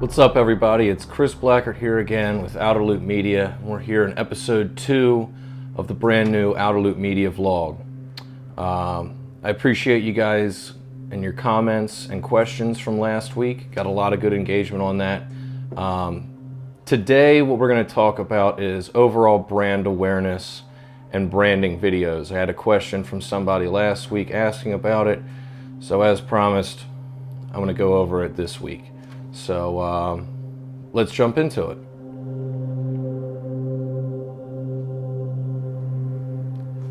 What's up, everybody? It's Chris Blackard here again with Outer Loop Media. We're here in episode 2 of the brand new Outer Loop Media vlog. I appreciate you guys and your comments and questions from last week. Got a lot of good engagement on that. Today, what we're going to talk about is overall brand awareness and branding videos. I had a question from somebody last week asking about it, so as promised, I'm going to go over it this week. So let's jump into it.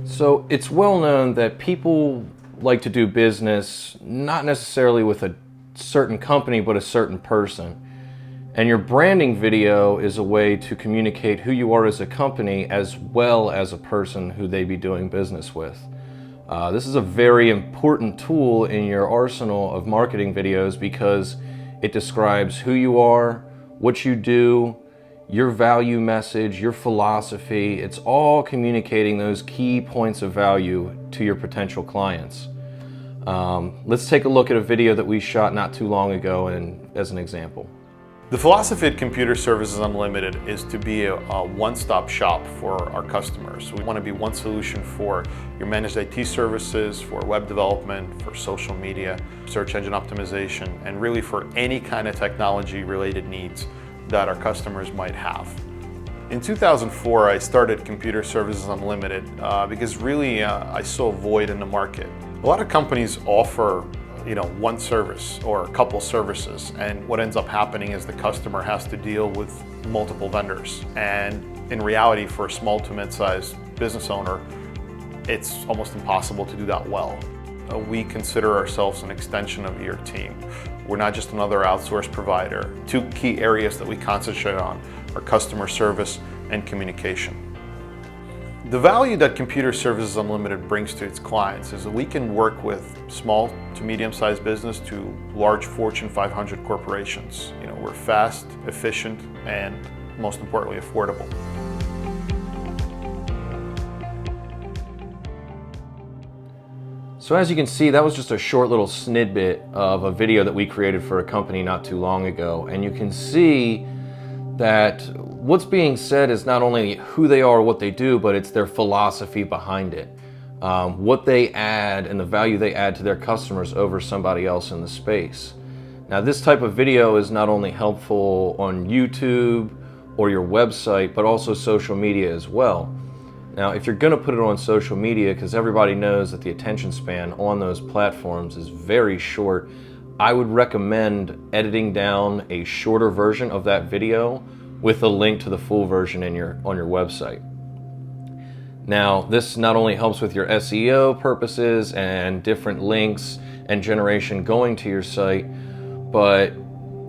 So it's well known that people like to do business not necessarily with a certain company, but a certain person. And your branding video is a way to communicate who you are as a company as well as a person who they be doing business with. This is a very important tool in your arsenal of marketing videos because it describes who you are, what you do, your value message, your philosophy. It's all communicating those key points of value to your potential clients. Let's take a look at a video that we shot not too long ago as an example. The philosophy at Computer Services Unlimited is to be a one-stop shop for our customers. We want to be one solution for your managed IT services, for web development, for social media, search engine optimization, and really for any kind of technology-related needs that our customers might have. In 2004, I started Computer Services Unlimited because really I saw a void in the market. A lot of companies offer one service or a couple services, and what ends up happening is the customer has to deal with multiple vendors, and in reality for a small to mid-sized business owner it's almost impossible to do that well. We consider ourselves an extension of your team. We're not just another outsourced provider. Two key areas that we concentrate on are customer service and communication. The value that Computer Services Unlimited brings to its clients is that we can work with small to medium-sized business to large Fortune 500 corporations. We're fast, efficient, and most importantly, affordable. So as you can see, that was just a short little snippet of a video that we created for a company not too long ago. And you can see that what's being said is not only who they are, what they do, but it's their philosophy behind it. What they add and the value they add to their customers over somebody else in the space. Now, this type of video is not only helpful on YouTube or your website, but also social media as well. Now, if you're going to put it on social media, because everybody knows that the attention span on those platforms is very short, I would recommend editing down a shorter version of that video with a link to the full version on your website. Now, this not only helps with your SEO purposes and different links and generation going to your site, but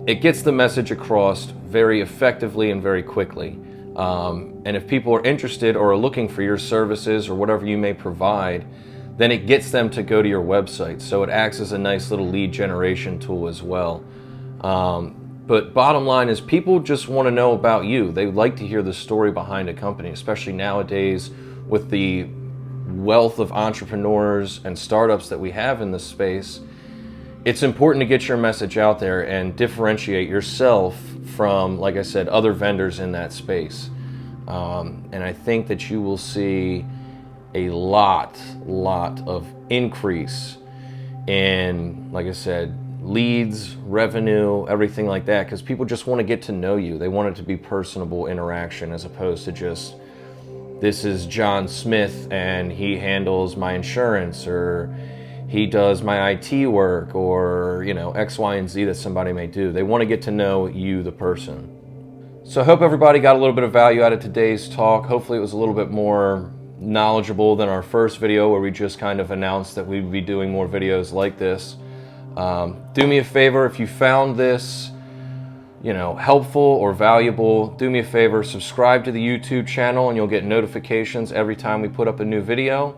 it gets the message across very effectively and very quickly. And if people are interested or are looking for your services or whatever you may provide, then it gets them to go to your website. So it acts as a nice little lead generation tool as well. But bottom line is people just want to know about you. They like to hear the story behind a company, especially nowadays with the wealth of entrepreneurs and startups that we have in this space. It's important to get your message out there and differentiate yourself from, like I said, other vendors in that space. And I think that you will see a lot of increase in, like I said, leads, revenue, everything like that, because people just want to get to know you. They want it to be personable interaction as opposed to just, this is John Smith and he handles my insurance, or he does my IT work, or X, Y, and Z that somebody may do. They want to get to know you, the person. So I hope everybody got a little bit of value out of today's talk. Hopefully it was a little bit more knowledgeable than our first video where we just kind of announced that we'd be doing more videos like this. Do me a favor, if you found this helpful or valuable, do me a favor, subscribe to the YouTube channel and you'll get notifications every time we put up a new video.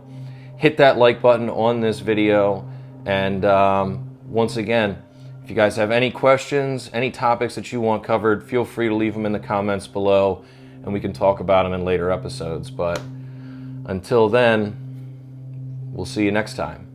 Hit that like button on this video, and once again, if you guys have any questions, any topics that you want covered, feel free to leave them in the comments below and we can talk about them in later episodes. But until then, we'll see you next time.